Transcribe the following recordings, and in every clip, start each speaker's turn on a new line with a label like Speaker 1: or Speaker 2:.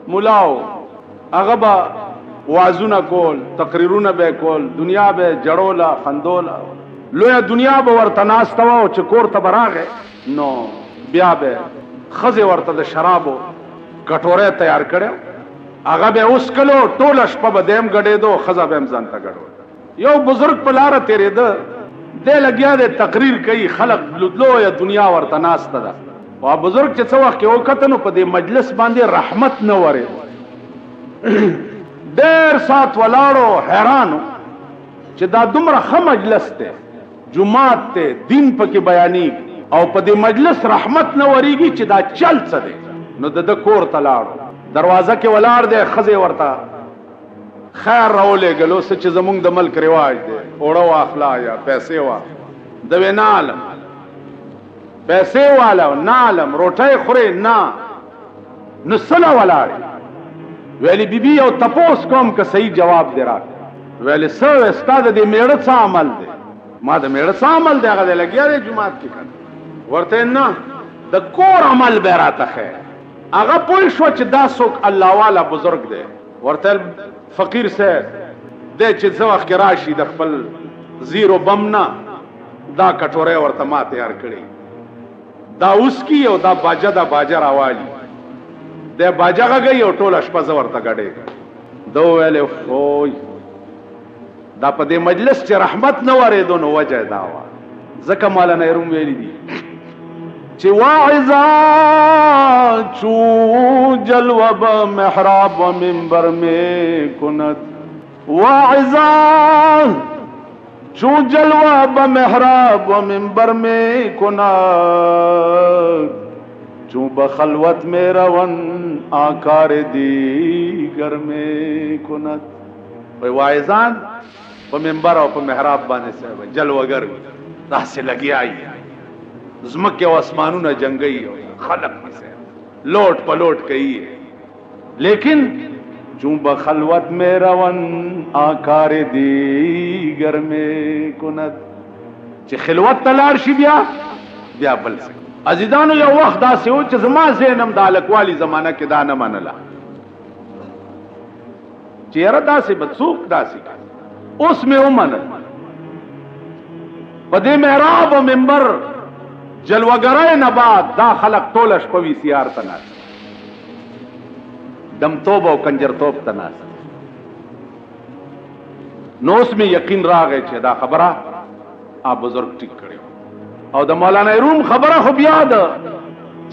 Speaker 1: ملاو هغه به وازونه کول، تقریرونه به کول، دنیا به جړولا خندولا، لوی دنیا به ورته ناسته و چې کور ته براغه نو بیا به خزه ورته د شرابو کټوره تیار کړو، هغه به اوس کلو ټوله شپه به دیم غډېدو، خزه به هم ځان ته غډو. یو بزرگ په لاره تېرېده، دی لګیا دی تقریر کوي، خلق لویه دنیا ورته ناسته ده. او بزرگ چې څه وخت کې وکته نو په دې مجلس باندې رحمت نه ورېد. ډېر ساعت ولاړو، حیرانو چې دا دومره ښه مجلس دی، جماعت دی، دین پکې بیانېږي او په دې مجلس رحمت نه ورېږي چې دا چل څه دی. نو د ده کور ته لاړو، دروازه کې ولاړ دی، ښځې ورته خیر راولېږلو څه چې زمونږ د ملک رواج دی، اوړه واخلا یا پیسې واخلا. د وې نه علم پیسې والا نه علم روټۍ خورې نه نو سله ولاړې. ویلې بیبي یو تپوس کوم که صحیح جواب دی راکړه. ویلې څه وې ستا د دې میړه څه عمل دی؟ ما د میړه څه عمل دی؟ هغه دی لګیا دی جومات کې کړه. ورته نه د کور عمل به راته ښیې. هغه پوه شوه چې دا څوک الله والا بزرگ دی. ورته فقیر صاحب دی چې څه وخت کې راشي د خپل زیرو بم نه دا کټوره ورته ما تیار کړي، دا اوس کی او دا باجه دا باجه راوالی، دا باجه غږی او ټوله شپه زه ورته ګډېږم. ده وویلې اوی دا په دې مجلس چې رحمت نه ورېدو نو وجه دا وه. ځکه مولانا روم ویلي دي چې واعظا چو جلوه به محراب و منبر میں کند، واعظا چو جلوه به محراب و منبر میں کند، چو به خلوت میں روان آکار دیگر میں کند. واعظان په منبر او په محراب باندې صاحب جلوهګر داسې لګیایي، زمکه او اسمانونه جنگي او خلق سے لوٹ پلوٹ کئی ہے، لیکن چون بخلوت میں روان آکار دیگر میں کند، چې خلوت تلار شي بیا بل سک. عزیزانو یو وخت داسې و چې زما ذهنم د هلکوالي زمانه کې دا نه منله چې یاره داسې به څوک داسې. اوس مې ومنل په دې محراب او منبر جلوګرای نه بعد دا خلق ټوله شپه وي سی آر ته ناست، دمتوب او کنجرتوب ته ناست. نو اوس مې یقین راغی چې دا خبره بزرگ ټیک کړی او د مولانا روم خبره خو بیا د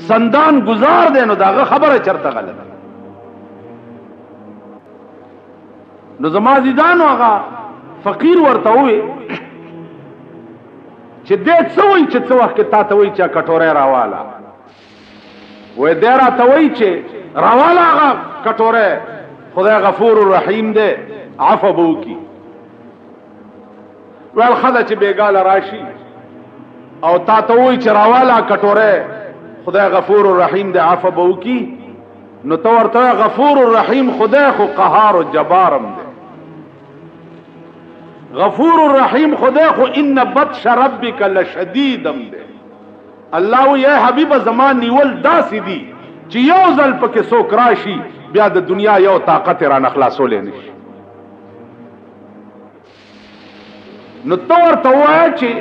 Speaker 1: سندان گزار دی، نو داغه خبره چرته غلطه. نو زما عزیزانو هغه فقیر ورته ووی چې دې څه وایي چې څه وخت کې تا ته وایي چې کټوری راواله. وایي دی راته وایي چې راواله هغه کټوری، خدای غفور الرحیم دی عفو به وکړي. ویل ښه ده چې بېګاله راشي او تا ته وایي چې راواله کټوری، خدای غفور الرحیم دی عفو به وکړي، نو ته ورته وایه غفور الرحیم خدای خو قهار و جبارم دی. غفور الرحیم خدای خو ان بطش ربک لشدیدم دی. الله وی اے حبیب زمان نیول داسې دي چې یو ځل پکې څوک راشي بیا د دنیا یو طاقت را نخلاصولی نشي. نو ته ورته ووایه چې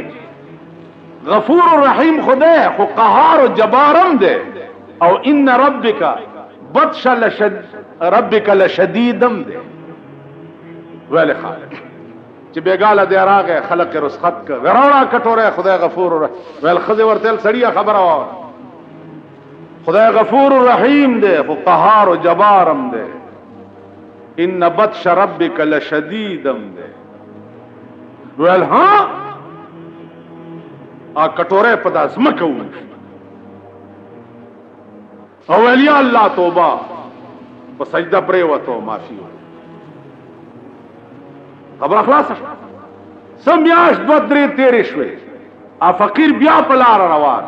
Speaker 1: غفور الرحیم خدای خو قهار و جبارم دی او ان ربک بطش ربک لشدیدم دی. ویلې خالق چې بیګاله دی راغی خلق رسخت که وراوړه کټوری خدای غفور الرحیم. ویل ښځې ورته ویل سړیه خبره واوره، خدای غفور الرحیم دی خو قهار و جبارم دی، ان بطش ربک لشدیدم دی. ویل ها کټوری په دا ځمکه وویشت او ویل یا الله توبه، په سجده پرېوتو معافي وکړه. خبره خلاصه شوه. څه میاشت دوه درې تېرې شوې، فقیر بیا په لاره روان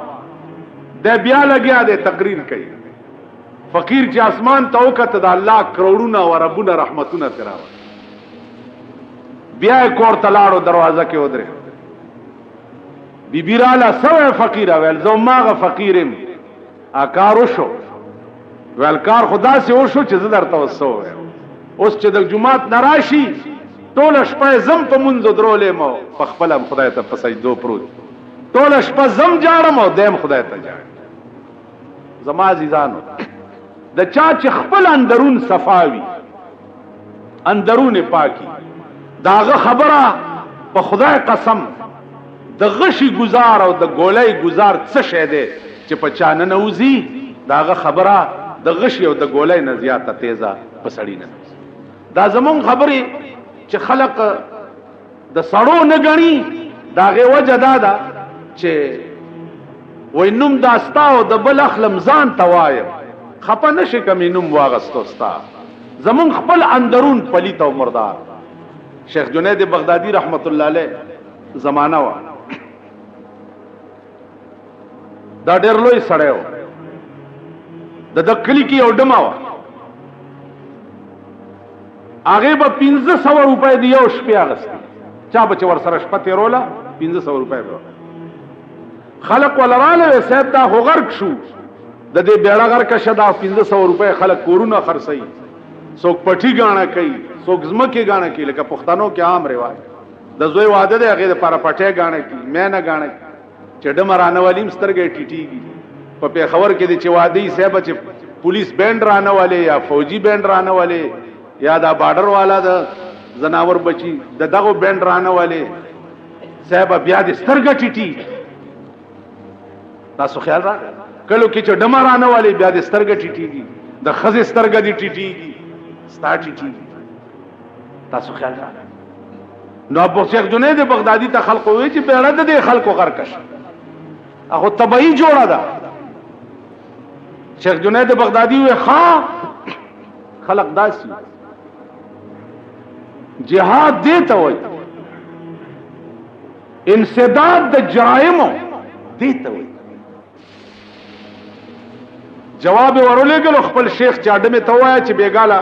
Speaker 1: دی، بیا لګیا دی تقریر کوي. فقیر چې اسمان ته وکته د الله کروڑونه او ربونه رحمتونه ترې راوړل. بیا یې کور ته لاړو، دروازه کې ودرېد. بیبي راله څه وایې فقیره؟ ویل زه هماغه فقیر یم. کار وشو، ولکار خدا سے وشو چې زه درته وسو اوس چې د جمعات نراشي ټول شپه زم په منځ درولې مو په خپل خدای ته په سجدو پروت ټول شپه زم جاړم او دیم خدای ته جاړم زما عزیزانو د چا چې خپل اندرون صفاوي اندرون پاکي داغه خبره په خدای قسم د غشي گزار او د ګولای گزار څه شه ده چې په چانه نوزي داغه خبره د غشي او د ګولای نه زیاته تیزه پسړی نه دا زمون خبره چې خلق د سړو نه غني داغه وجه دادا چې وینم داستا او د بل اخلم ځان توایم خپه نشي کمینم واغستوستا زمون خپل اندرون پلیت او مردار شیخ جنید بغدادی رحمت الله علیه زمانہ وا دا ډېر لوی سړی و د کلی کې یو ډمه وه هغې به 1500 روپۍ د یو شپې اخیستې چا به چې ورسره شپه تېروله 1500 روپۍ به خلق وله راله وی صاحب دا خو غرق شو د دې بیړه غرقه شه دا 1500 روپۍ خلک کورونه خرڅوي څوک پټي ګاڼه کوي څوک ځمکې ګاڼه کوي لکه پښتنو کې عام رواج د زوی واده دی هغې دپاره پټی ګاڼه کوي مینه ګاڼه کوي چې ډمه رانهولي م سترګې ټیټېږي په پېښور کې دی چې واده یي صاحبه چې پولیس بینډ رانهولې یا فوجي بینډ رانهولې یا دا بارډر والا د زناور بچي د دغو بینډ رانهولې صاحبه بیا دې سترګه ټیټېږي تاسو خیال راغی کلو کې چې ډمه رانهولې بیا دې سترګه ټیټېږي د ښځې سترګه دې ټیټېږي ستا ټیټېږي تاسو خیال راغی نو ابو شیخ جنید بغدادي ته خلق وی چې بیړه د دې خلکو غرقش هغه طبيعي جوړه ده شیخ جنید بغدادي وی ښا خلق داسي جهاد دې ته وای انسداد د جرائمو دې ته وای جواب ورولېګلو خپل شیخ چاډمه ته وای چې بیګاله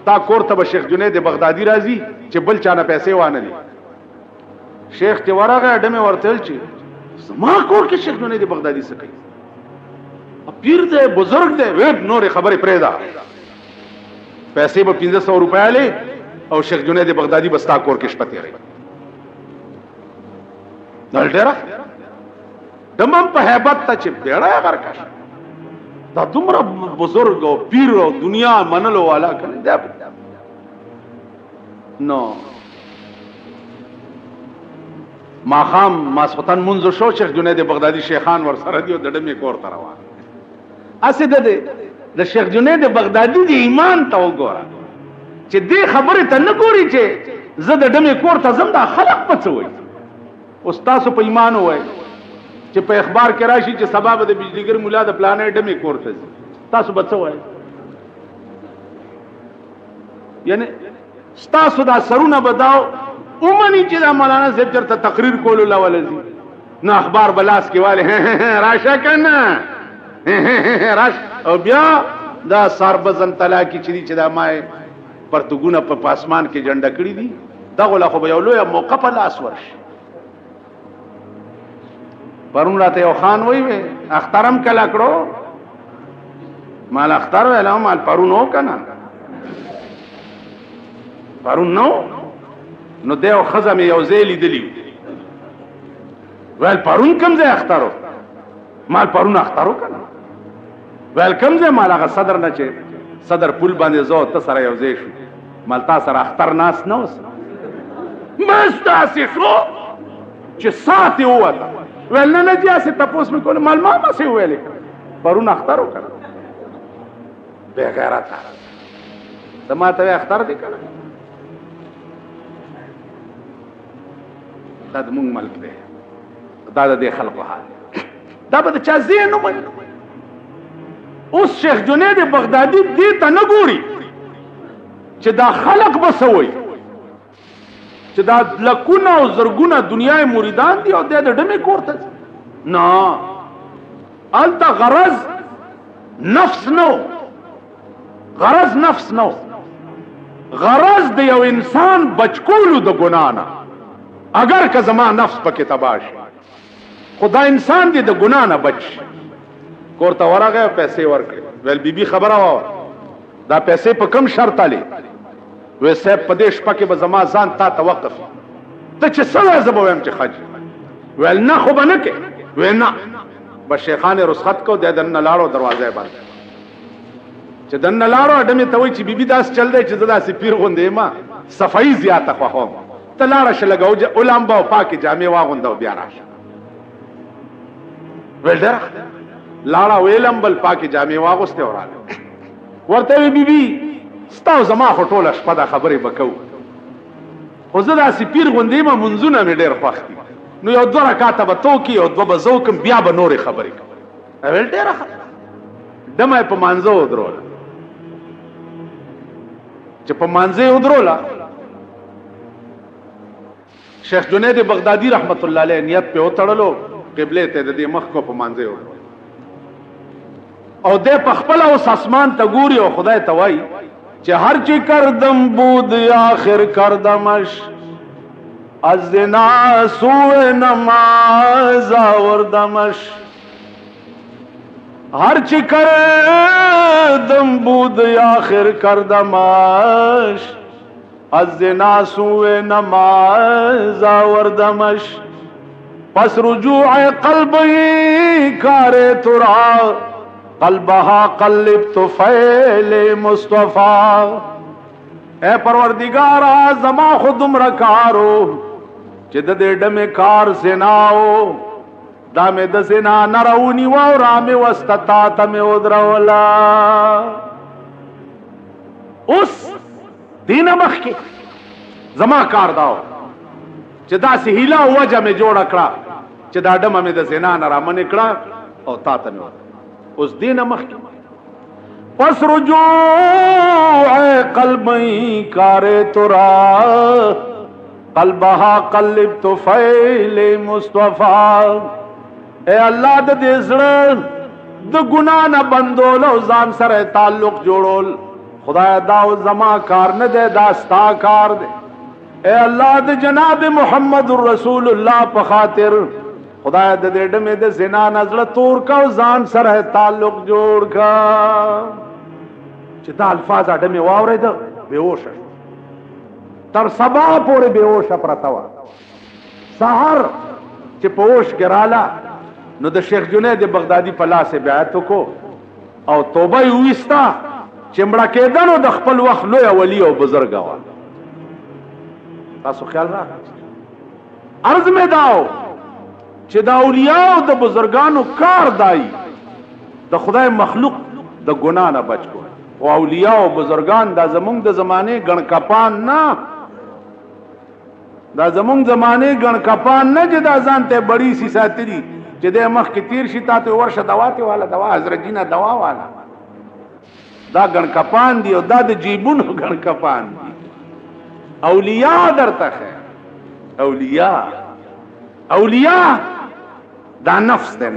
Speaker 1: تا کور ته به شیخ جنید بغدادي راځي چې بل چانه پیسې وانه دي شیخ چې ورغه اډمه ورتل چې ما کور کې شیخ جنید بغدادي څه کوي پیر دې بزرگ دې وې نور خبره پرې ده پیسې به 1500 روپیا لې او شیخ جنید بغدادي بستا کور کې شپته رہی نل ډېر دمم په hebat ته چې بیړه غرقش دا دومره بزرگ او پیر او دنیا منلو والا کنه دا نو ما خام ماسختن منځ شو شیخ جنید بغدادي شیخان ور سره دی د ډمې کور ته روان اسه د شیخ جنید بغدادي د ایمان ته وګوره چې دې خبره ته نه ګوري چې زه د ډمې کور ته زم دا خلق پڅوي استاد په ایمان وای چې په اخبار کې راشي چې سبب د بجلیګر مولا د پلانې ډمې کور ته تاسو بچوي یعنی تاسو دا سرونه بداو اومني چې دا مولانا صاحب چرته تقریر کولو لولزي نو اخبار بلاس کې والے راشه کنه راش او بیا دا سربزن طلاقی چې دا مای پرتګونه په پاسمان کې جنډه کړی دي دا غلا خو به یو لوی موقع په لاس ورشي پرون راته یو خان وی اخترم کلا کړو مال اختر ویلا مال پرون هو کنه پرون نو دیو خزم یو زیلی دلی ول پرون کم ځای اخترو مال پرون اخترو کنه ول کم ځای مال هغه صدر نه چې صدر پول باندې زو ته سره یو ځای شو مال تا سره اختر ناس نو مستاسی شو چې ساتي وته ول نه جاسه تاسو مې کول مال ما سي ویل پرون اختر وکړه به غیرت دما ته اختر دي کړه دا د مونږ ملک دی دا د خلکو حال دا به چا زین نو اوس شیخ جنید بغدادي دې ته نه ګوري چې دا خلق بسوي چې دا لکونه او زرګونه دنیاي مریدان دي او د ډمې کوړته نه انت غرض نفس نو غرض نفس نو غرض د یو انسان بچکولو د ګنا نه اگر که زما نفس پکې تباش خدا انسان دې د ګنا نه بچ کور ته ورغی پیسې ورکړې ویل بیبي خبره وه دا پیسې په کم شرط علي وی صاحب په دې شپه کې به زما ځان تا ته وقف ته چې څه وایې زه به وایم چې ښه ویل نه خو به نه کې وی نه بس شیخان رخصت کو دی دننه لاړو دروازه بند چې دننه لاړو اډمې ته وایي چې بیبي داسې چل دی چې زه داسې پیر غوندې یم صفایي زیاته خوښوم ته لاړه شه لږه ولامبه او پاکې جامې واغونده او بیا راشه ویل ډېره لاړه ویلمبل پاکې جامې واغوستې او راغله ورته وی بیبي ستا او زما خو ټوله شپه دا خبرې به کوو خو زه داسې پیر غوندې یم منځونه مې ډېر خوښ دي نو یو 2 رکعته به تو کې او 2 به زه وکړم بیا به نورې خبرې کوم ویل ډېره ښه ډمه یې په مانځه ودروله چې په مانځه یې ودروله شیخ جنید بغدادي رحمت الله علیه نیت په وتړلو قبله ته د دې مخ کو په مانځه ودرول او دې په خپل اوس اسمان ته ګوري او خدای ته وایي چې هر چی کردم بود آخر کردمش از زنا سوء نماز آوردمش هر چی کردم بود آخر کردمش از زنا سوء نماز آوردمش پس رجوع قلبی کار ترا قلبها قلبت فعل مصطفی اے پروردگارا زما خودم رکارو چې د دې ډمه کار زناو دا مې د زنا نرونی و را مې واستتا ته مې ودرولا اوس دینه مخکې زما کار داو چې دا سه هیله وجه مې جوړ کړه چې دا ډمه مې د زنا نه را منې کړه او تا ته مې اس دین مخکی پس رجوع قلبی کار ترا قلبها قلبت فعل مصطفی اے اللہ د دې زړه د ګنا نه بندول او ځان سره تعلق جوړول خدای دا زما کار نه ده دا ستا کار ده اے اللہ د جناب محمد رسول الله په خاطر خدای د دې ډمه د زنا نظر تور کا او ځان سره تعلق جوړ کا چې دا الفاظ اډمه واورید بیهوش تر سبا پورې بیهوش پرتا و سحر چې پوش ګرالا نو د شیخ جنید بغدادي په لاس بیعت کو او توبه وستا چې مړه کېدنو د خپل وخت لوی ولی او بزرګ و تاسو خیال را عرض می داو چې دا اولیاء او د بزرګانو کار دای د خدای مخلوق د ګنا نه بچ کو او اولیاء او بزرګان دا زمونږ د زمانه ګڼ کپان نه دا زمونږ زمانه ګڼ کپان نه چې دا ځان ته بڑی سی ساتري چې د مخ کې تیر شي تاسو ورشه دواته والا دوا حضرت جینا دوا والا دا ګڼ کپان دی او دا د جیبونو ګڼ کپان دی اولیاء درته اولیاء دا نفس ده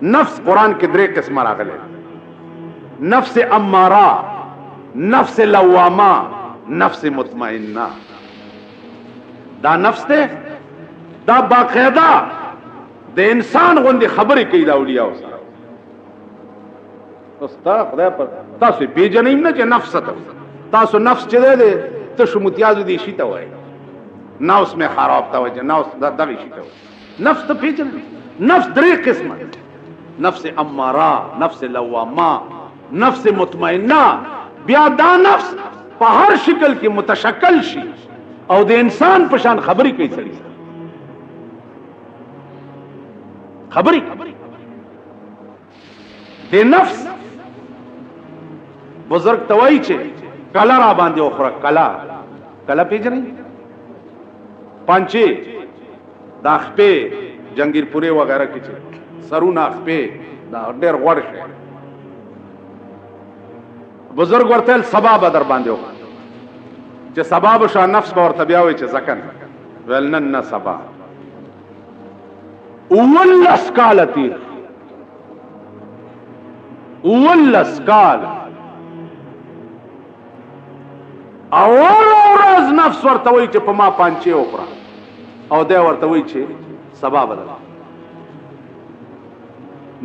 Speaker 1: نفس قرآن کې 3 قسم راغلي نفس اماره نفس لوامه نفس مطمئنه دا نفس ده دا باقاعده د انسان غوندي خبرې کوي دا اولیاء سره استاد خدای پر تاسو پیژنئ نه چې نفس ته تاسو نفس چې ده ته شمتیازو دي شي ته وای نفس میں خراب تا وجه نفس دغه شي ته نفس ته پیژنئ نفس 3 قسمه نفس اماره نفس لوامه نفس مطمئنه بیا دا نفس په هر شکل کې متشکل شي او د انسان په شان خبري کوي سړي خبري د نفس بزرگ توای چې کلا را باندې اخره کلا پیژنئ پانچه دا خپې جنگیر پوره وغیرہ کې سرونه خپې دا ډېر غوړ شي بزرگ ورته سبا بدر باندې وکړه چې سبا به شان نفس به ورته بیا وي چې ځکن ولنن سبا ولس کالتی ولس کال اول ورځ نفس ورته وي چې په ما پانچه وکړه او دا ورته وي چې سبا بدل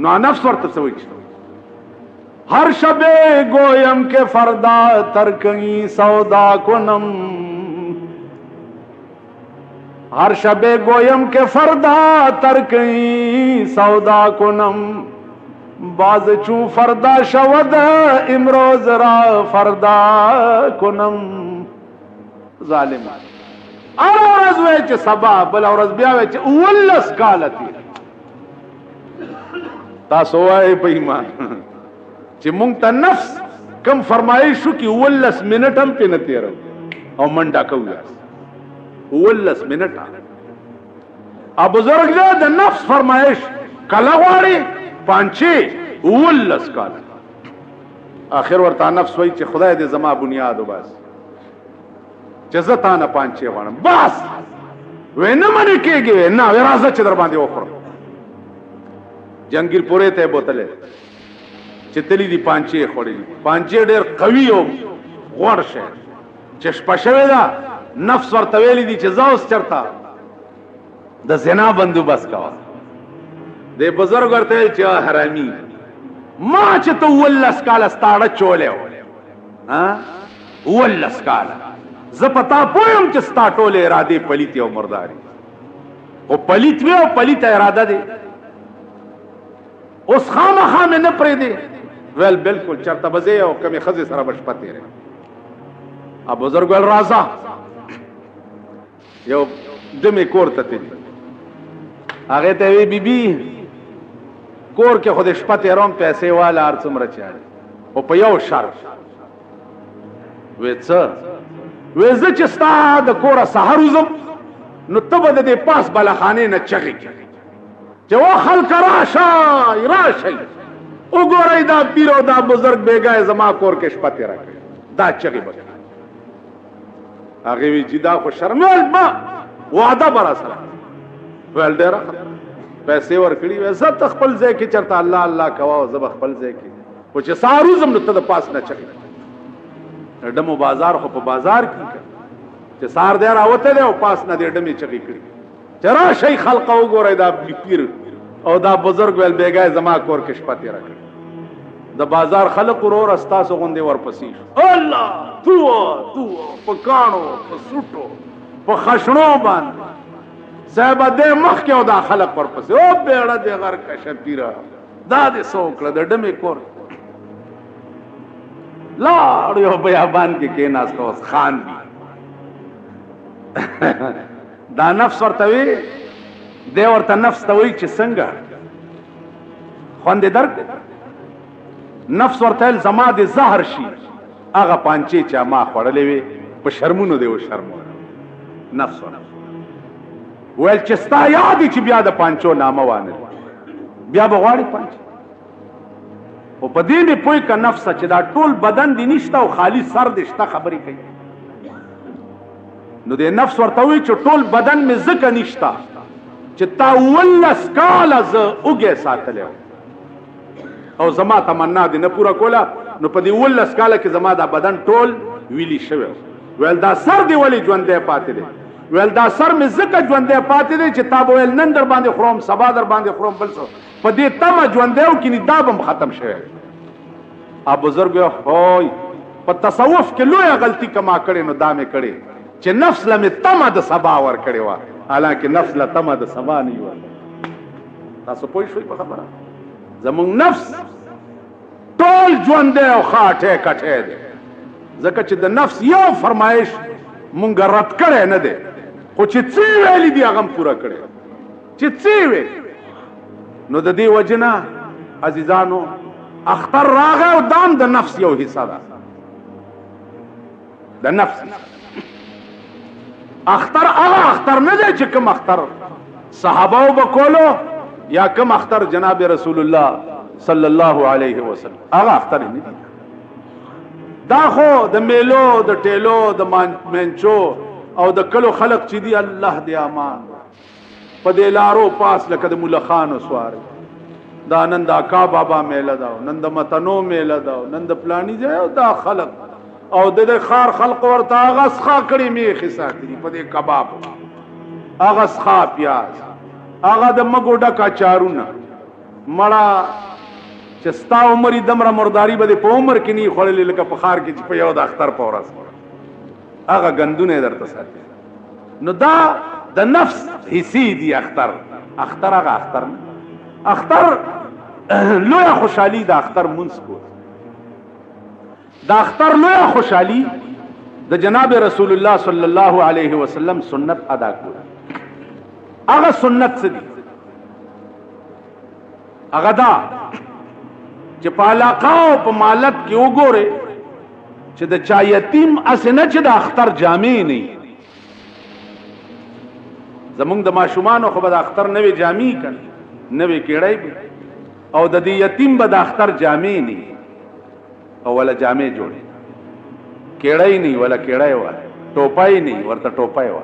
Speaker 1: نو نفس ورته وي چې हर शबे गोयम के फरदा तरकई सौदा कुनम, हर शबे गोयम के फरदा तरकई सौदा कुनम, बाज चू फरदा शवद इमरोज रा फरदा कुनम। जालिम औरज वेच सबा बल औरज बिया वेच उल्लस कालती तासो आए बेईमान چې مونږ ته نفس کم فرمایشو کې 19 منټ هم په نتیرو او منډه کوي 19 منټ ا بزرګ د نفس فرمایش کله غواړي پانچه 19 کال اخر ورته نفس وای چې خدای دې زما بنیاد وباس چې زتا نه پانچه غواړم بس وینه منی کېږي نه راځه چې در باندې وخورم جنگیر پورې ته بوتله چې تلی دی پانچه خوړلې پانچه ډېر قوي او غوړ شه چې شپشوي دا نفس ورته ویلې دي چې زاوس چرتا د زنا بندوبست کاوه د بزرګ ورته چې حرامي ما چې ته ولس کال ستاړه چولې ها ولس کال ز پتا پویم چې ستا ټوله اراده پلیت او مرداري او پلیت وی او پلیت اراده دي اوس خامخا مې نه پرې دي ویل بالکل چرته بزه او کمی خزه سره بشپته لري ا بزرګ ول راځه یو دمه کوړه ته هغه ته وی بیبي کور کې خود شپته روم پیسې والا ارڅمره چاړي او په یو شرط وېڅ وېزه چې ستا د کور سحر وزم نو تبه د پاس بلخانه نه چغي چې وا خلک راشي وګورئ دا پیرو دا بزرگ بیگای زما کور کې شپته راکړي دا چغي بګ هغه وی چې دا خو شرمول ما وعده برا سره ول ډیر پیسې ورکړي و زه خپل ځای کې چرته الله الله کوا او زه خپل ځای کې او چې سارو زم نو ته د پاس نه چغي ډمو بازار خو په بازار کې چې سار دی راوته دی او پاس نه دی ډمې چغي کړي چرا شي خلق وګورئ دا پیر او دا بزرگ ویل بیگای زما کور کې شپته راکړي د بازار خلق ورور استاسو غوندې ورپسې الله تو په کانو په سوټو په خشنو باندې صاحب دې مخ کې او دا خلق ورپسې او بیړه دې غر کا شپیرا دا دې سوکړه د ډمې کور لاړ یو بیابان کې ناست اوس خان دی دا نفس ورته وی دی ورته نفس ته وی چې څنګه خوند درک نفس ورته زما د زهر شي هغه پانچې چې ما خوړلې وي په شرمونو دی و شرمو نفس ویل چې ستا یاد چې بیا د پانچو نامه وانه بیا بغواړي پانچ او په دې نه پوي ک نفس چې دا ټول بدن دی نشته او خالی سر دی شته خبرې کوي نو د نفس ورته وی چې ټول بدن می زکه نشته چې تا ولس کال ز اوګه ساتلې او زما تمنا دي نه پورا کوله نو په دې ولس کال کې زما دا بدن ټول ویلی شوی ویل دا سر دی ولی ژوندې پاتې دی ویل دا سر می زکه ژوندې پاتې دی چې تا ویل نن در باندې خروم سبا در باندې خروم بل څه په دې تم ژوندې او کې دا بم ختم شوی ا بزرګ هوي په تصوف کې لوی غلطي کما کړي نو دا مې کړي چې نفس لمه تم د سبا ور کړي وا حالانکه نفس لا تم د سبا نه یو تاسو پوه شئ په خبره زمون نفس ټول ژوند او خاطه کټه دي ځکه چې د نفس یو فرمایش مونږ رد کړي نه دي خو چې څه ویلي دي هغه پورا کړي چې څه وی نو د دې وجنه عزیزانو اختر راغه او دام د نفس یو حصہ ده د نفس اختر هغه اختر نه دی چې کوم اختر صحابه وبکولو یا کوم اختر جناب رسول الله صلی الله علیه وسلم هغه اختر نه دی دا خو د میلو د ټیلو د منچو او د کلو خلق چې دی الله دې امان په دې لارو پاس لکه د مولا خان وسوار دا نن د اکا بابا میله دا نن د متنو میله دا نن د پلانی ځای دا خلق او د خار خلق ورته هغه ښه کړي میخي ساتي په دې کباب هغه ښه پیاز هغه د مګو ډکا چارونه مړه چې ستا عمر دمره مرداري به په عمر کې نه خوړلې لکه په خار کې چې په یو د اختر په ورځ هغه ګندونه درته ساتي. نو دا د نفس حصې دي. اختر هغه اختر نه. اختر لویه خوشحالي د اختر منځ کو. د اختر لویه خوشحالي د جناب رسول الله صلی الله علیه وسلم سنت ادا کړ. هغه سنت څه دي؟ هغه دا چې په علاقه او په مالت کې وګوره چې د چا یتیم اسنه چې د اختر جامې نه زمونږ د ماشومان خو به د اختر نوې جامې کړي نوې کېړای او د دې یتیم به د اختر جامې نه او ولا جامې جوړي کېړای نه ولا کېړای و ټوپای نه ورته ټوپای و.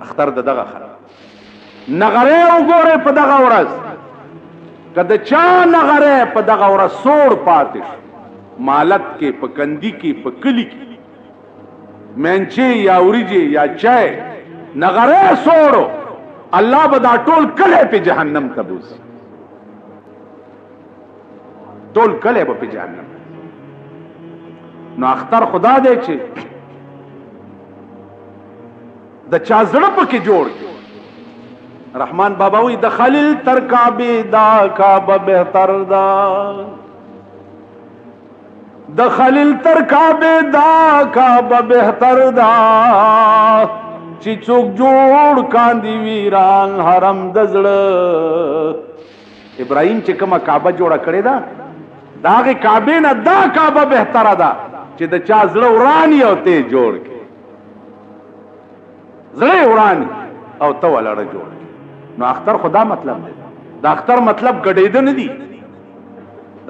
Speaker 1: اختر دغه خراب نغره وګوره په دغه ورځ کله چا نغره په دغه ورځ سوړ پاتې مالت کې په کندی کې په کلی کې منچې یا اوریجه یا چای نغره سوړو الله به دا ټول کله په جهنم تبوس. ټول کله به په جهنم. نو اختر خدا دې چې د چا زړه پکې جوړ رحمان بابا وی د خلیل تر کعبه دا کعبه بهتر دا د خلیل تر کعبه دا کعبه بهتر دا چې څوک جوړ کاندي ویران حرم د زړه. ابراهيم چې کومه کعبه جوړه کړې ده داغه کعبه نه دا کعبه بهتر ده چې د چا زړه ورانی او ته جوړ کې زړه ورانی او ته ولړه جوړ. نو اختر خدا مطلب دی. دا اختر مطلب ګډېده نه دی.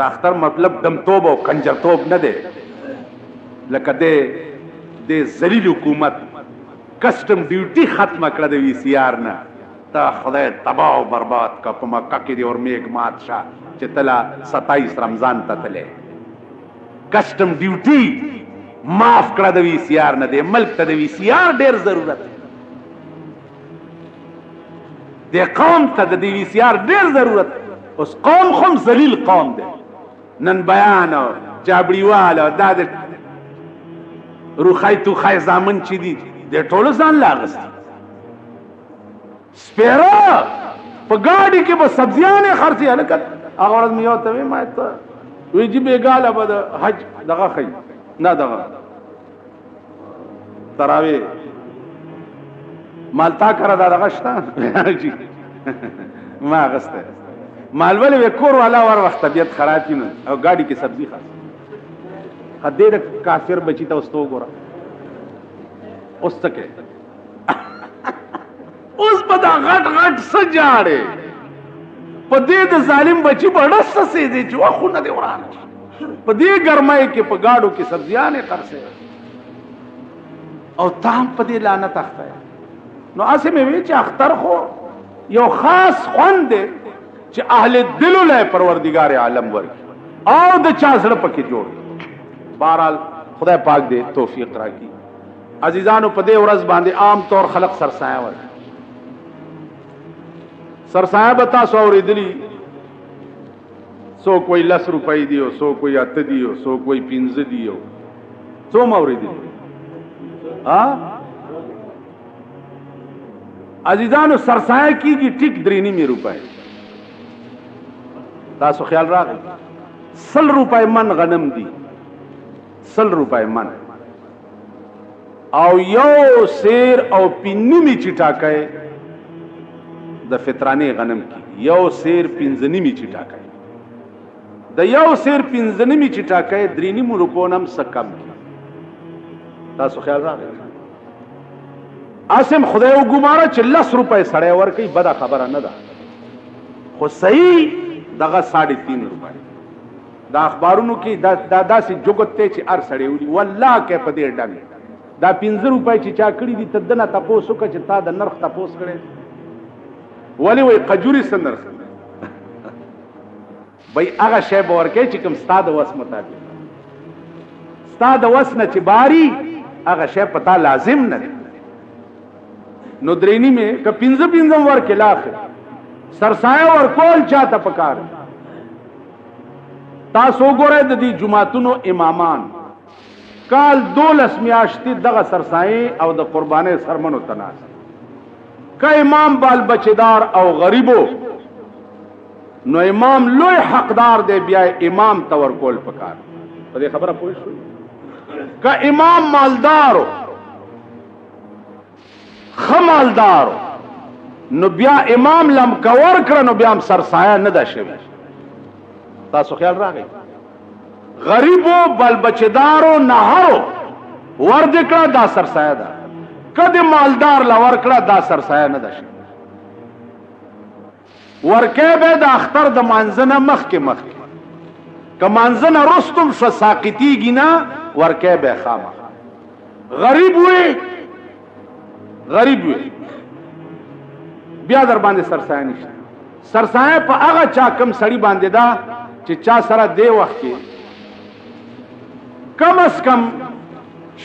Speaker 1: دا اختر مطلب دمتوب او کنجرتوب نه دی. لکه د ذلیل حکومت کسٹم ډیوټي ختمه کړه د وی سی آر نه تا خدای تباہ او برباد کا په مکه کې دی اور میګ مات شاه چې تلا 27 رمضان ته تله کسٹم ډیوټي معاف کړه د وی سی آر نه دی. ملک ته د وی سی آر ډیر ضرورت دی. د قوم ته د وی سی آر ډیر ضرورت. اوس قوم خو ذلیل قوم دی. نن بیان او چابړیوال او د روخای تو خای زامن چي دي د ټولو ځان لاغست سپیرا په گاډي کې به سبزیانې خرڅي هلکت هغه ورځ مې یو ته ما ته وی جی بیګاله به د حج دغه خي نه دغه تراوی مالتا کرا دغه شته جی ما غسته مال ولې کور والا ور وخت طبيعت خراب کینو او گاډي کې سبزي خاص خدای کافر بچی ته واستو ګوره اوس تکه اوس په دا غټ غټ سجاړې په دې د ظالم بچی په ډس سي دي چې واخونه دی وران په دې ګرمای کې په گاډو کې سبزيانې خرڅه او تام په دې لعنت اخته. نو اسه مې وی چې اختر خو یو خاص خوند دی چې اهل دل له پروردگار عالم ورکی او د چا سره پکې جوړ. بہرحال خدای پاک دې توفیق راکړي. عزیزانو په دې ورځ باندې عام طور خلق سرسایه ورکړي. سرسایه به تاسو اورېدلی سو کوئی 10 روپۍ دی او سو کوئی 8 دی او سو کوئی 15 دی او څو اورېدلی ها عزیزانو سرسایه کیږي ټیک 93 روپۍ. تاسو خیال راغی 100 روپۍ من غنم دی 100 روپۍ من او یو سیر او پینیمی چټاکای د فطرانه غنم کی یو سیر پینځنیمی چټاکای د یو سیر پینځنیمی چټاکای درینی روپونم سکم کی. تاسو خیال راغی اسم خدای وګماره چې 10 روپۍ سړی ورکي بدا خبره نه ده خو صحیح دغه 3.5 روپۍ دا اخبارونو کې دا داسې جوګت ته چې ار سړی ولي والله کې په دې ډنګ دا 15 روپۍ چې چا کړی دي تدنه تاسو که چې تا د نرخ تاسو کړي ولی وای قجوري سنرخ بای هغه شی ورکه چې کوم ستاده وس مطابق ستاده وس نه چې باری هغه شی پتا لازم نه نو درینی میں که 15 ورکه لاخ سرسایه ورکول چاته پکار تاسو وګورئ د دې جماعتونو امامان کال 12 میاشتې دغه سرسایي او د قربانۍ سرمنو تناس که امام بال بچدار او غریبو نو امام لوی حقدار دی بیا امام تور کول پکار په دې خبره پوه شئ که امام مالدارو خمالدارو نو بیا امام لم کور کړه نو بیا هم سرسایه نه ده شوی تاسو خیال راغی غریبو بل بچدارو نهرو ور دکړه دا سرسایه ده کدی مالدار لور کړه دا سرسایه نه ده شوی ورکه به د اختر د مانځنه مخکې که مانځنه رستم شو ساقطیږي نه ورکه به خامه غریب وي بیا در باندې سرسایه نشته سرسایه په هغه چا کم سړی باندې دا چې چا سره دی وخت کې کم از کم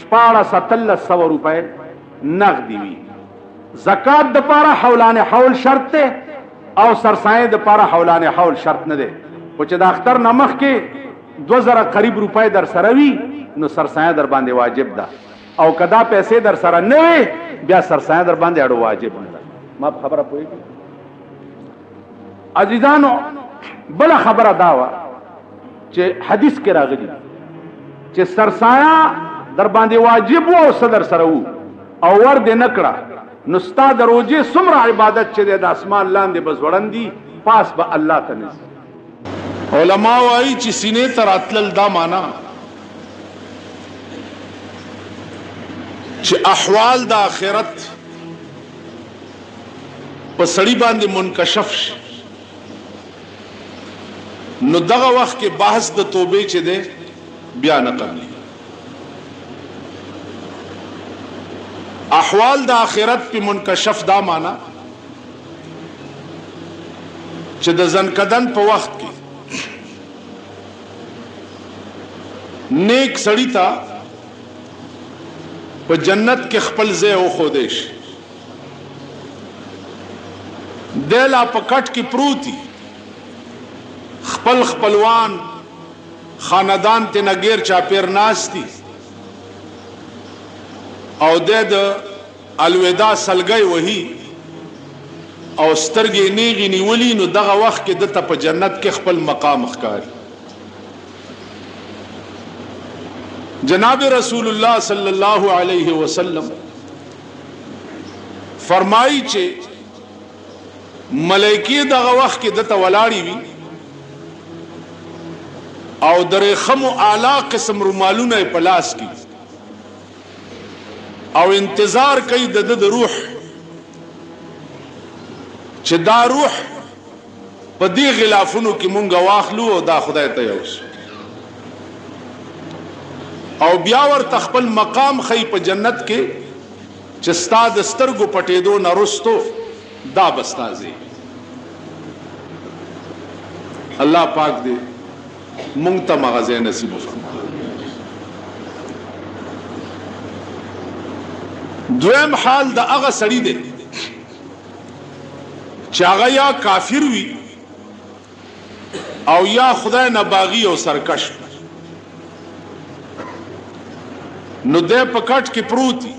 Speaker 1: 1400 روپے نغدی وي زکات د پاره حولانه حول شرط ته او سرسایه د پاره حولانه حول شرط نه دی او چې د اختر نمخ کې 2000 قریب روپے در سره وي نو سرسایه در باندې واجب ده او کدا پیسې در سره نه وي بیا سرسایه در باندې اړو واجب نه ده ما خبره پوهیږي عزیزانو بل خبره دا وا چې حدیث کې راغلی چې سرسایه در باندې واجب او صدر سره وو او ور دې نکړه نو ستا د روزې څومره عبادت چې د اسمان لاندې بزوړندي پاس به الله ته نږدې علما وايي چې سینې تر اتلل دا معنا چې احوال د آخرت په سړی باندې منکشف شي نو دغه وخت کې بحث د توبې چې ده بیا نه قبلي احوال د آخرت په منکشف دا معنا چې د زنکدن په وخت کې نیک سړی ته په جنت کې خپل ځای او خودش دلا پکټ کې پروتي خپل خپلوان خاندان ته نګیر چاپیر ناشتي او د الوداع سلګي وਹੀ او سترګې نیغي نیولي نو دغه وخت کې د ته په جنت کې خپل مقام ښکاري جناب رسول الله صلی الله علیه وسلم فرمایي چې ملائکه دغه وخت کې دته ولاړی وي او درې خمو اعلی قسم رومالونه په لاس کې او انتظار کوي د روح چې دا روح په دې غلافونو کې مونږ واخلو او دا خدای ته یوس او بیا ورته خپل مقام خی په جنت کې چې ستا د سترګو پټېدو نه رستو دا بستازي الله پاک دې مونږ ته مغزه نصیب وکړي دویم حال د هغه سړی دی چې هغه یا کافر وي او یا خدای نه باغی او سرکش نو د پکټ کې پروتي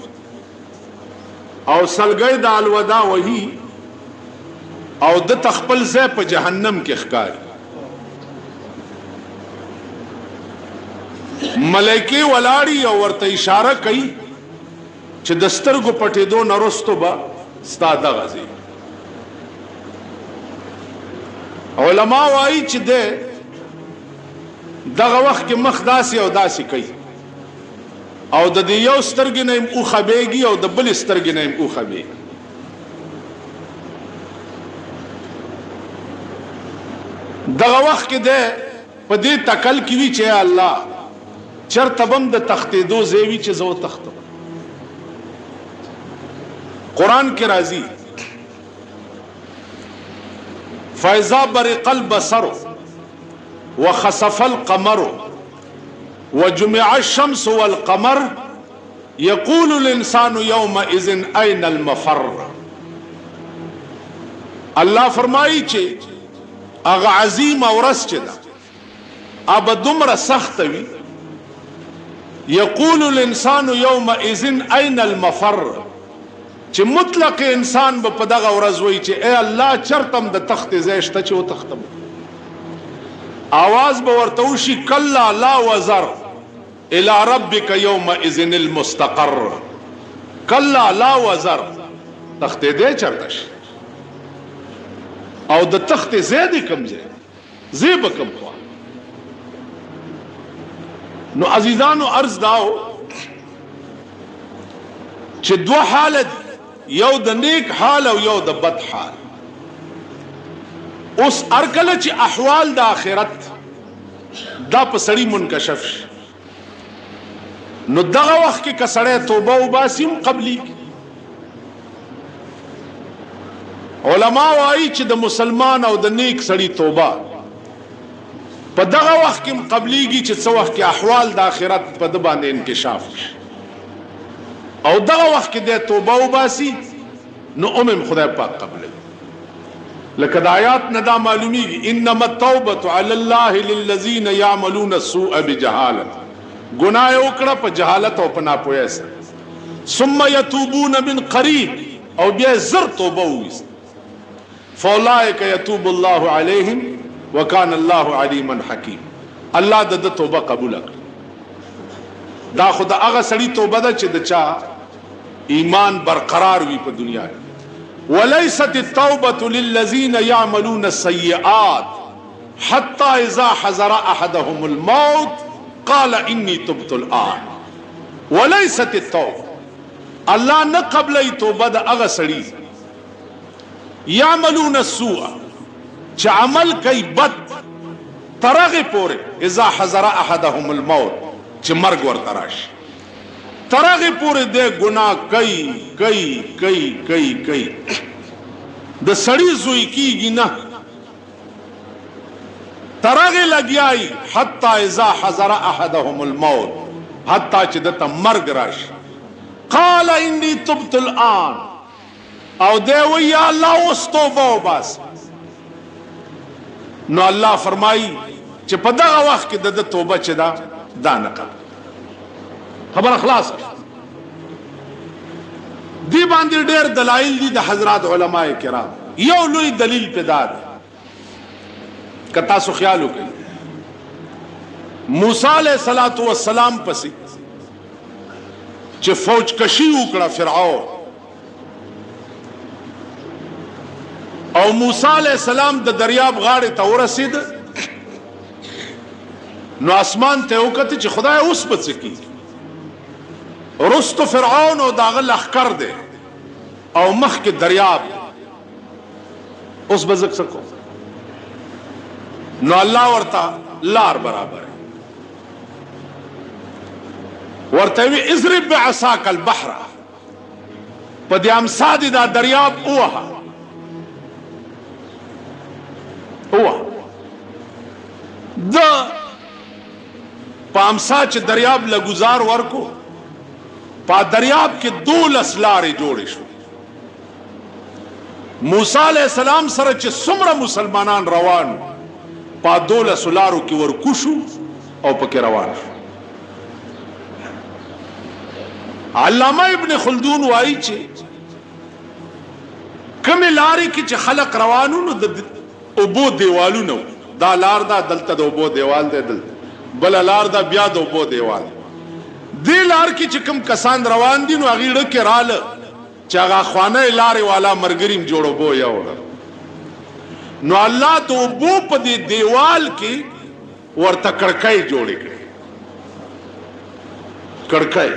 Speaker 1: او سلګي د الوداع وਹੀ او د تخپل ځای په جهنم کې ښکاري ملائکه ولاړی او ورته اشاره کوي چې د سترګو پټېدو نرستو به ستا دغه ځي علما وایي چې دغه وخت کې مخ داسې او داسې کوي او د دې یو سترګې نه او خبيږي او د بل سترګې نه او خبيږي دغه وخت کې ده په دې تکل کې وی چې الله چرته بم د تختې دو زیوی چې زو تختو قرآن کې راځي فاذا برق البصر وخسف القمر وجمع الشمس والقمر يقول الانسان يومئذ اين المفر الله فرمایي چې هغه عظیم اورس چې ده अब दुमरा सख्त वी यकूल الانسان यौमئذ अइन المفر چې مطلق انسان به په دغه ورځ وایي چې اے الله چرتم د تخت زیشته چې و تختم आवाज به ورته وشي کلا لا وزر الى ربك يومئذ المستقر کلا لا وزر تخت دې چرته شي او د تخت زیادی کم زیب کم خوا نو عزیزانو عرض داو چې دو حالت یو د نیک حال او یو د بد حال اوس ارکل چې احوال د آخرت دا په سړی منکشف شي نو دغه وخت کې کسړی توبه وباسي قبلي علما وايي چې د مسلمان او د نیک سړی توبه په دغه وخت کې قبليږي چې څو وخت کې احوال د آخرت په د باندې انکشاف شي او دغه وخت کې د توبه وباسي نو خدای پاک قبل لکه د آیات نه دا معلومیږي انما التوبه علی الله للذین یعملون السوء بجهاله گناه وکړه په جهالت او په ناپوهۍ سره ثم یتوبون من قریب او بیا زر توبه وست فاولئک یتوب الله علیهم وکان الله علیما حکیم الله د توبه قبول کړ دا خدا هغه سړی توبه ده چې د چا ایمان برقرار وي په دنیا کې وليست التوبه للذين يعملون السيئات حتى اذا حضر احدهم الموت قال اني تبت الان وليست التوبه الله نه قبل توبه د هغه سړی يعملون السوء چې عمل کوي بد ترغه پورې اذا حضر احدهم الموت چې مرګ ورته راشي ترغه پورې د ګناه کوي د سړی زوی کیږي نه ترغه لګیای حتی اذا حضر احدهم الموت حتی چې د مرګ راشي قال اني تبت الان او دی وی یا الله واستوبه وباس نو الله فرمایي چې په دغه وخت کې د توبه چې دا نه کوي خبر خلاص دی باندې ډېر دلایل دي د حضرات علماء کرام یو لوی دلیل پیدا دی کتا سو خیال وکړي موسی علیہ الصلوۃ والسلام پسې چې فوج کشي وکړه فرعون او موسی علیہ السلام د دریاب غاړې ته ورسید نو اسمان ته وکړه چې خدای اوس پڅ کی رستو فرعون او داغه لخر دی او مخ کې دریاب اوس بزک سکو نو الله ورته لار برابر ورته وی اضرب بعصاك البحر په دې امسا دي دا دریاب اوه دا پامسا چې دریاب لګزار ورکو پا دریاب کې 12 لارې جوړې شو موسی علیہ السلام سره چې څومره مسلمانان روان پا 12 لارو کې ورکوشو او پکې روان شو علامه ابن خلدون وایي چې کوم لارې کې چې خلق روانو نو د اوبو دیوالونو دا لار دا دلته د اوبو دیوال دی دل بل لار دا بیا د اوبو دیوال دی لار کې چې کوم کسان روان دي نو هغه ډکه رااله چې هغه خوانه لارې والا مرګریم جوړو بو یو نو الله د اوبو په دی دیوال کې ورته کړکۍ جوړې کړې کړکۍ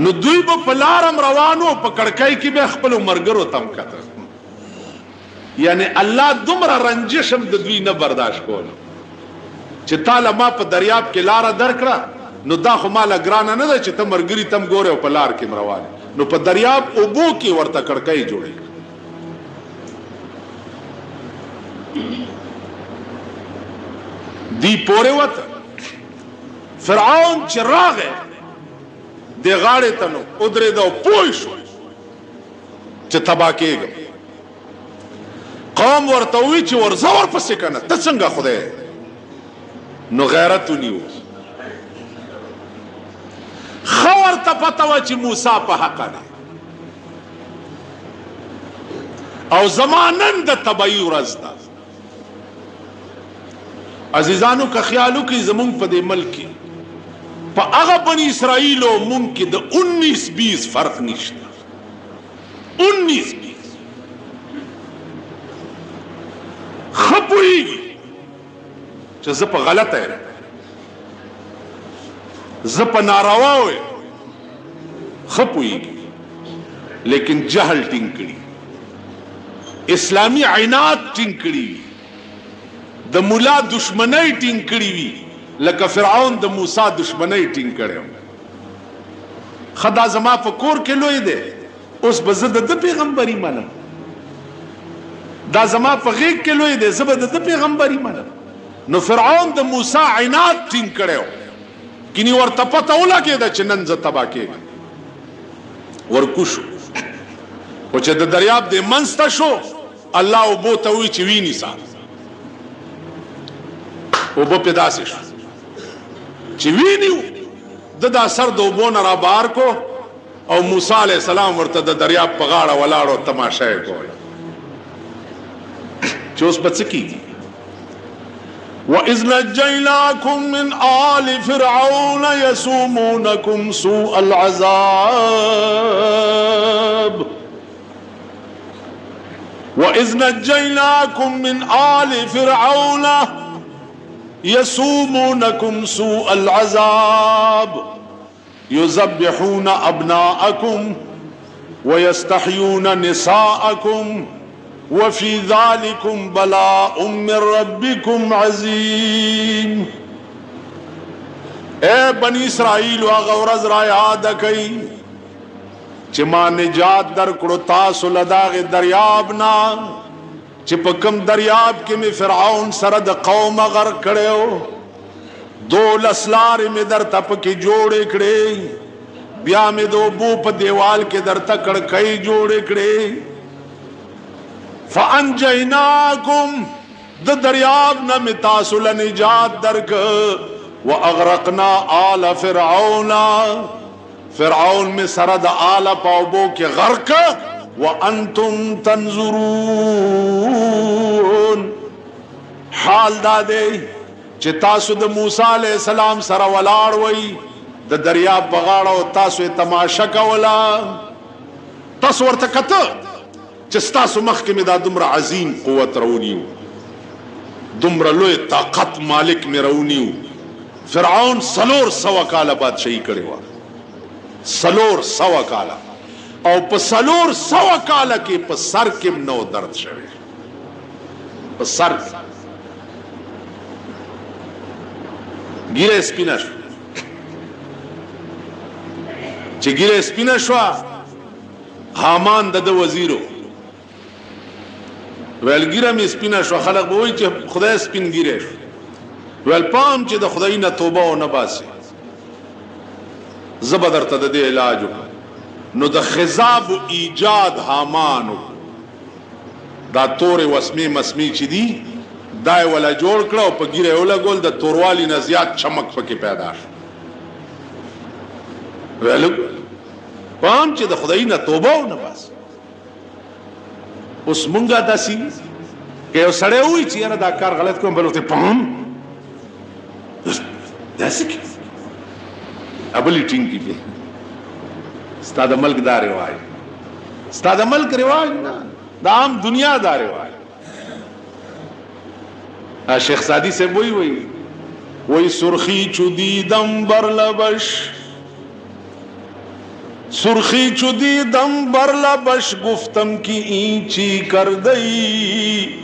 Speaker 1: نو دوی په لارم روانو په کړکۍ کې به خپل مرګرو تم کته یعنی الله دومره رنجشم د دوی نه برداشت کول چې تعالی ما په دریاب کې لار درکړه نو دا خو مال ګرانه نه ده چې ته مرګري تم ګوره په لار کې روان نو په دریاب اوبو کې ورته کړکۍ جوړې دی پوره وته فرعون چې راغی د غاړې ته نو ودرې دا پوه شو چې تبا کېږي قوم ورته وی چې ورځه ورپسې کنه ته څنګه خدای نو غیرت ونیو خور ته پته وه چې موسی په حق ده او زمانن د تبعی ورځ ده عزیزانو که خیالو کې زمونږ په دې ملک کې په هغه بني اسرائیل او مونږ کې د 19-20 فرق نشته 19-20 خپويږي چې زه په غلطه یم زه په ناروا یم خپويږي لیکن جهل ټینګ کړي اسلامی عناد ټینګ کړي د مولا دشمنی ټینګ کړي وي لکه فرعون د موسی دشمنی ټینګ کړو خدا زما په کور کې لوی دی اوس به زه د پیغمبري منم دا زما په غیږ کې لوی دی زه به د پیغمبري منم نو فرعون د موسی عناد ټینګ کړو کینی ورته پته ولګېده چې نن زه تبا کېږم ورکوشو او چې د دریاب د منځ ته شو الله اوبو ته وی چې ویني سا اوبو په داسې شو چې وینیو د سر د اوبو نه را بار کو او موسی علیہ السلام ورته د دریاب په غاړه ولاړو تماشا یې کوي چې اوس به څه کیږي وَإِذْ نَجَّيْنَاكُمْ مِنْ آلِ فِرْعَوْنَ يَسُومُونَكُمْ سُوءَ الْعَذَابِ وَإِذْ نَجَّيْنَاكُمْ مِنْ آلِ فِرْعَوْنَ يَسُومُونَكُمْ سُوءَ الْعَذَابِ يُذَبِّحُونَ أَبْنَاءَكُمْ وَيَسْتَحْيُونَ نِسَاءَكُمْ وَفِي ذَلِكُمْ بَلَاءٌ مِّن رَبِّكُمْ عَظِيمٌ اے بنی اسرائیل هغه ورځ را یاد کړئ چې ما نجات درکړو تاسو له دغه دریاب نه چې په کوم دریاب کې مې فرعون سره د قوم غرق کړو 12 لارې مې درته پکې جوړې کړې بیا مې د اوبو په دیوال کې درته کړکۍ جوړې کړې فانجیناکم د دریاب نه مې تاسو له نجات درک واغرقنا آل فرعون فرعون میں سرد آل پاوبو کے غرق وانتم تنظرون حال دادے چې تاسو د موسی علیہ السلام سره ولاړ وئی د دریاب بغاړه او تاسو تماشا کولا تاسو ورته کته چې تاسو مخکې مې دا دومره عظیم قوت راونیو دومره لوی طاقت مالک مې راونیو فرعون 300 کاله بادشاہي کړی و 300 کاله او په 300 کاله کې په سر کې نو درد شوی په سر ګیره سپینه شو چې ګیره سپینه شو حامان د وزیرو ویل ګیره مې سپینه شو خلک به وایي چې خدای سپین ګیره شو ویل پام چې د خدای نه توبه او نه باسي زبردر ته د علاج نو د خضاب ایجاد حامانو دا تور وسمی مسمی چې دی دای ولا جوړ کړو په ګیره ولا ګول د توروالی نه زیات چمک پکې پیدا شو ویل پام چې د خدای نه توبه او نه باسي اوس مونږه داسي کې یو سړی وای چې یاره دا کار غلط کوم بل ته پام داسې کې ابلی ټینګ کې ستاد ملک دا رواج ستاد ملک رواج نه دا عام دنیا دا رواج شیخ سادی سے وہی سرخی چودی دم برلبش سرخی چودی دم برلبش گفتم کی اینچی کر دئی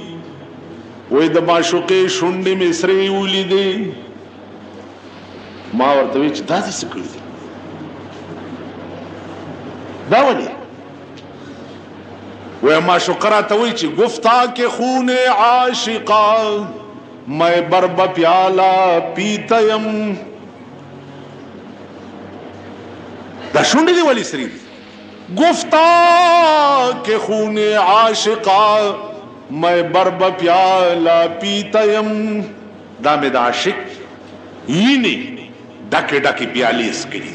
Speaker 1: وہی د معشوقې شونډې مصری ولیدې ما ورته وی چې دا څه کړی دا ولې وې ما شکر ته وی چې گفتا کې خون عاشقا میں برب پیالا پیتیم دا شونډې دی ولی سری گفتا کې خون عاشقا میں برب پیالا پیتیم دا میں دا عاشق وینی ڈکی ڈکی پیالی اس کری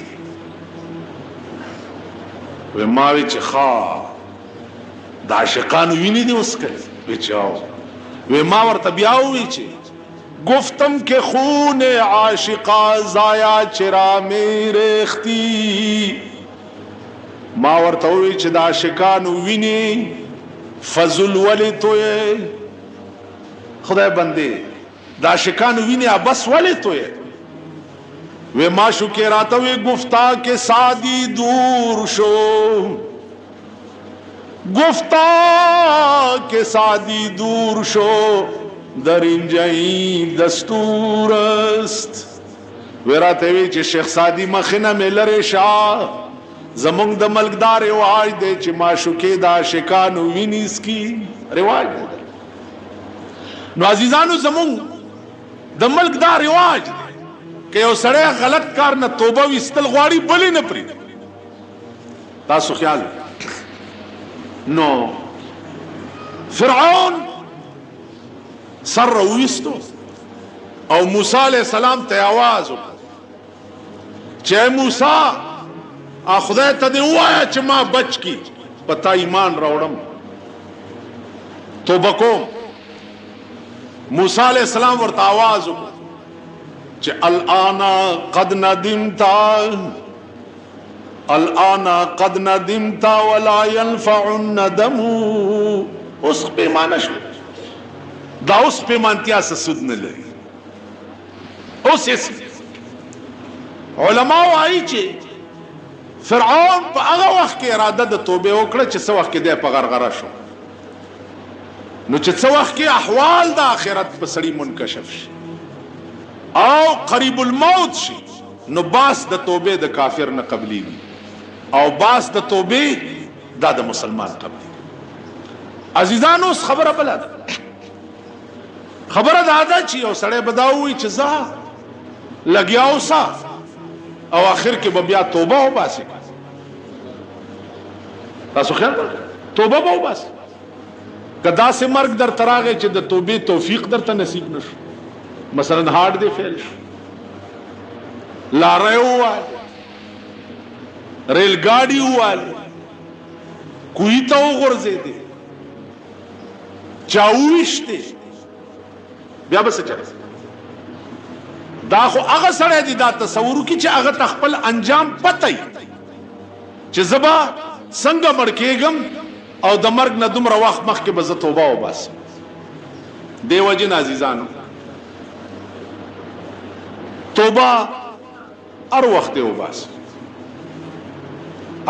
Speaker 1: وی ماوی چی خواہ دا عاشقانو وینی دی اس کری وی چاو وی ماور تبیاوی چی گفتم کہ خون عاشقا زایا چرا میرے اختی ماور توی چی دا عاشقانو وینی فضل ولی توی خدای بندے دا عاشقانو وینی بس ولی توی وی ماشو کے راتوی گفتا کہ سادی دور شو گفتا کہ سادی دور شو در انجائی دستور است وی راتوی چی شیخ سادی مخینہ میں لرے شاہ زمونگ دا ملک دا رواج دے چی ماشو کے دا عاشقانو وینی اس کی رواج دے نو عزیزانو زمونگ دا ملک دا رواج دے کہ یو سڑے غلط کار نہ توبہ وستل غواړي بلی نه پری تاسو خیال نو فرعون سر وستو او موسی علیہ السلام ته आवाज وکړ چې موسی خدای ته دی وایا چې ما بچ کی پتا ایمان راوړم توبه کوم موسی علیہ السلام ورته आवाज وکړ کہ الانا قد ندمتا ولا ينفع الندم اس پیمانہ شو دا اس پیمانتیا سے سود نہ لگی اس علماء آئی چی فرعون پا اغا وقت کے ارادہ دا توبے وکڑا چی سا وقت کے دے پا غرغرہ شو نو چی سا وقت کے احوال دا آخرت پا سڑی منکشف شی او قریب الموت شي نو باس د توبه د کافر نه قبلی وي او باس د توبه د مسلمان قبلی عزیزانو خبره بل خبره دا چې یو سړی بداوي چې زه لګیاو سا او اخر کې به بیا توبه و باسي تاسو خیال توبه به و باسي کدا سه مرګ در تراغه چې د توبه توفیق درته نصیب نشو مثلا هارد دے فیل شو لارے ہوال ریل گاڑی ہوال کوئی تو غرزے دے چاویش دے بیا بس چلے دا خو اغا سڑے دی دا تصورو کی چا اغا تخپل انجام پتائی چا زبا سنگا مڑکیگم او دا مرگ ندم رواخ مخ کے بزتوبا و باس دے وجن عزیزانو توبہ ار وقت ہو بس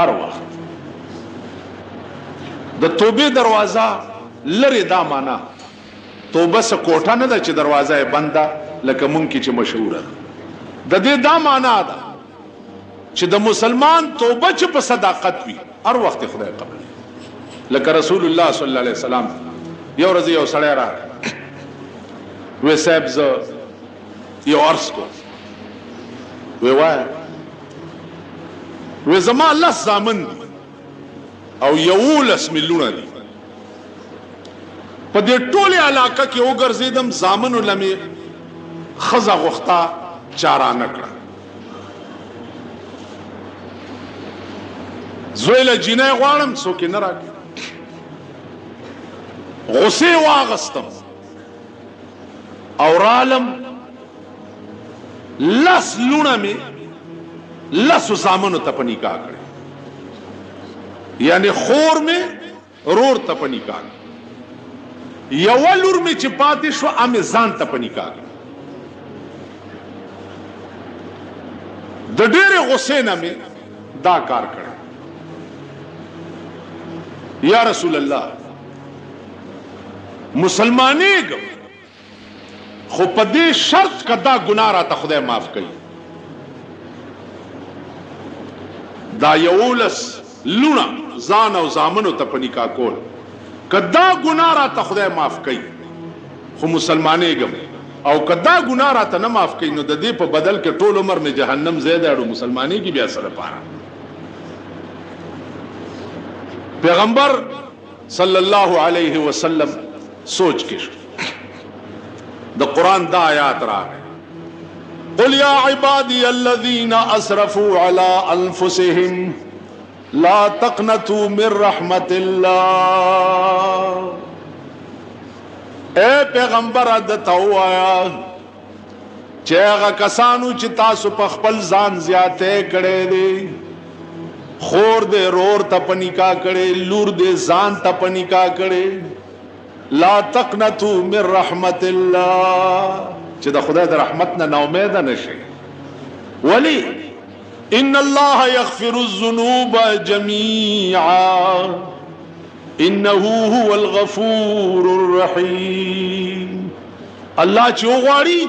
Speaker 1: ار وقت د توبه دروازه لری دا معنا توبه سے کوټه نه د چې دروازه بنده لکه مونږ کې چې مشهور ده د دې دا معنا ده چې د مسلمان توبه چې په صداقت وي ار وخت خدای قبول لکه رسول الله صلی الله علیه وسلم یو ورځ یو سړی را وې صاحب ز یو ارس کو وی زما لس زامن دی او یولس ملونه دی پا دی طول علاقه کی اوگر زیدم زامن لمی خزا غختا چارا نکڑا زویل جینه غوارم سوکی نراکی غصه واغستم اور عالم لس لونا میں لس زامنو تپنی کا کرے یعنی خور میں رور تپنی کا کرے یولور میں چپاتی شو آمی زان تپنی کا کرے دیر غسینہ میں دا کار کرے یا رسول اللہ مسلمانی گو خو پدې شرط کدا گناه را ته خدای معاف کوي دا یولس لونا ځان او زامنو ته په نکاح کول کدا گناه را ته خدای معاف کوي خو مسلمانېږم او کدا گناه را ته نه معاف کوي نو د دې په بدل کې ټول عمر میں جهنم زیاده اړو مسلمانېږي بیا سره پاره پیغمبر صلی الله علیه وسلم سوچ کې شو د قران دا آیات راغی قل یا عبادی الذین اسرفوا علی انفسهم لا تقنطوا من رحمت الله اے پیغمبر د توایا چې هغه کسانو چې تاسو په خپل ځان زیاته کړي دي خور دې رور ته پنیکا کړي لور دې ځان ته پنیکا کړي لا تقنطوا من رحمت الله چې د خدای د رحمت نه امید نشي ولی ان الله یغفر الذنوب جميعا انه هو الغفور الرحیم الله چې وغواړي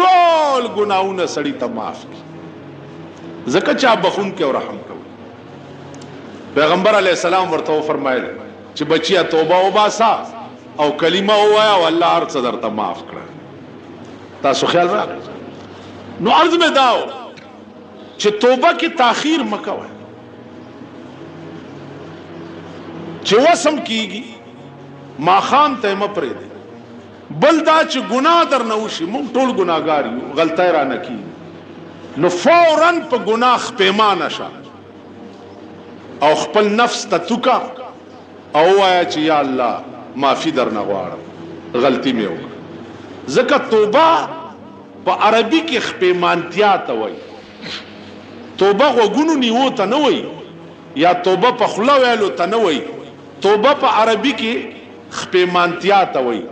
Speaker 1: ټول ګناونه سړی ته معاف کړي زکه چا بخون کې او رحم کوي پیغمبر علی السلام ورته فرمایل چې بچیا توبه وباسا او کلمه وایا او الله هر څه درته معاف کړه تاسو خیال راغلی نو عرض مې داو چې توبه کې تاخير مکوه چې وسم کیږي ما خام ته مپرې دي بل دا چې ګناه در نه وشي مونږ ټول ګناګار یو غلطۍ را نه کی نو فورا په ګناه پیمانه شه او خپل نفس ته توکا او وایا چې یا الله معافي در نه غواړم غلطي مې وکړه ځکه توبه په عربي کې خپېمانتیا ته وایي توبه غوږونو نیو ته نه وایي یا توبه په خوله ویلو ته نه وایي توبه په عربي کې خپېمانتیا ته وایي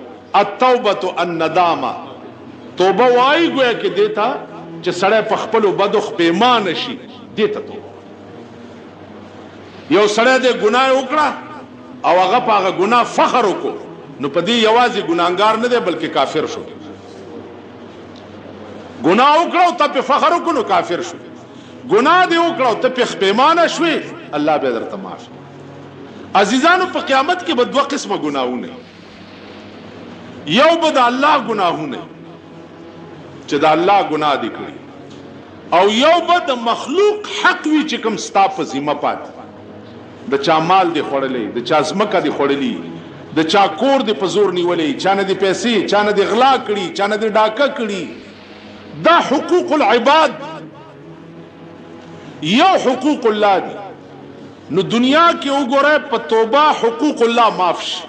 Speaker 1: التوبه الندامه توبه وایي ګویا کې دیتا چې سړی په خپلو بدو خپېمانه شي دیتا توبه یو سړی د ګناه وکړه او هغه په هغه ګناه فخر وکړو نو په دې یوازې ګناهګار نه دی بلکې کافر شو ګناه وکړو ته په فخر وکړو نو کافر شو ګناه دی وکړو ته په خپېمانه شوې الله به درته معاف عزیزانو په قیامت کې به دوه قسمه ګناهونه یو به د الله ګناهونه چې د الله ګناه دي کړی او یو به د مخلوق حق وی چې کوم ستا په ذمہ پات د چا مال دی خوړلې د چا ځمکه دی خوړلې د چا کور دی په زور نیولې چا نه دی پیسې چا نه دی غلا کړي چا نه دی ډاکه کړي دا حقوق العباد یو حقوق الله دی نو دنیا کې وګوره په توبه حقوق الله معاف شي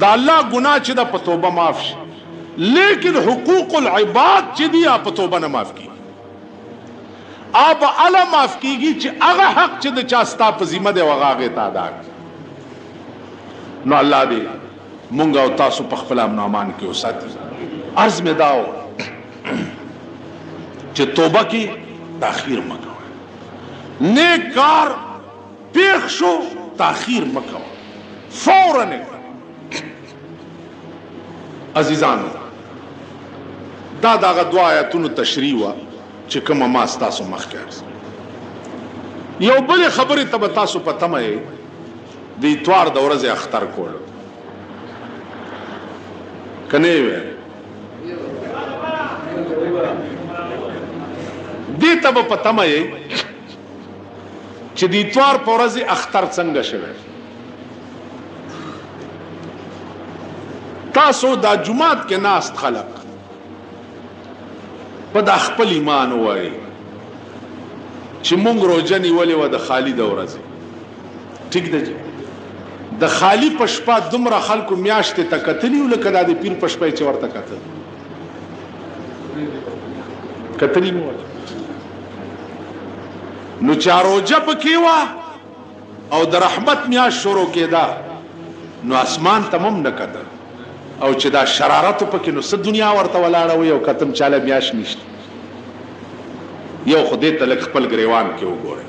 Speaker 1: دا الله ګناه چې دا په توبه معاف شي لیکن حقوق العباد چې دی په توبه نه معاف کی اب اعلی معاف کیږي چې هغه حق چې د چا ستا په ذمہ دی وغه غي ادا نو الله دې مونږ او تاسو په خپل امن کې وساتي عرض مې داو چې توبه کې تاخير مکوه نیک کار پیښ شو تاخير مکوه فورا عزیزانو دا دغه دعا آیاتونو تشریح وا چې کومه ما تاسو مخکې یو بل خبره ته تاسو پته مې د اتوار د ورځې اختر کول کنه وې دې ته پته مې چې د اتوار په ورځې اختر څنګه شوه تاسو دا جمعات کې ناست خلق په د خپل ایمان وای چې مونږ روزه نیولې و د خالی د ورځې ټیک ده د خالی پشپا دومره خلکو میاشتې ته کتلی ولکه د پیر پشپا چې ورته کتلی مو نو چا روزه پکې وا او د رحمت میاش شروع کېدا نو اسمان تمام نه کده او چې دا شرارت پکې نو څه دنیا ورته ولاړه وي او کتم چاله میاش نشته یو خدای ته لک خپل گریوان کې وګوره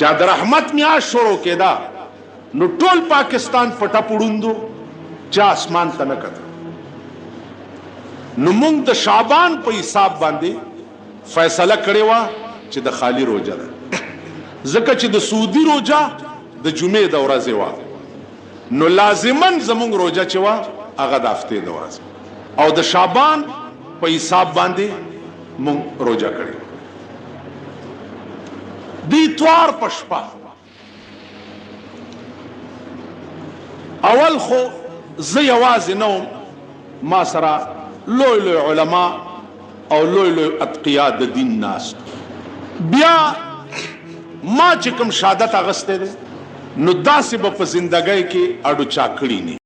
Speaker 1: چا د رحمت میاش شروع کېدا نو ټول پاکستان پټه پړوندو چا اسمان ته نه کده نو موږ د شعبان په حساب باندې فیصله کړې و چې د خالی روزه ده ځکه چې د سعودي روزه د جمعې د ورځې و نو لازمن زمونږ روزه چې وا هغه د هفته د ورځې او د شعبان په حساب باندې مونږ روزه کړې د اتوار پشپا اول خو زه یوازې نه وم، ما سره لوی لوی علما او لوی لوی اتقیا د دین ناست. بیا ما چې کوم شهادت اغستی دی نو داسې به په زندګۍ کې اډو چا کړي نه.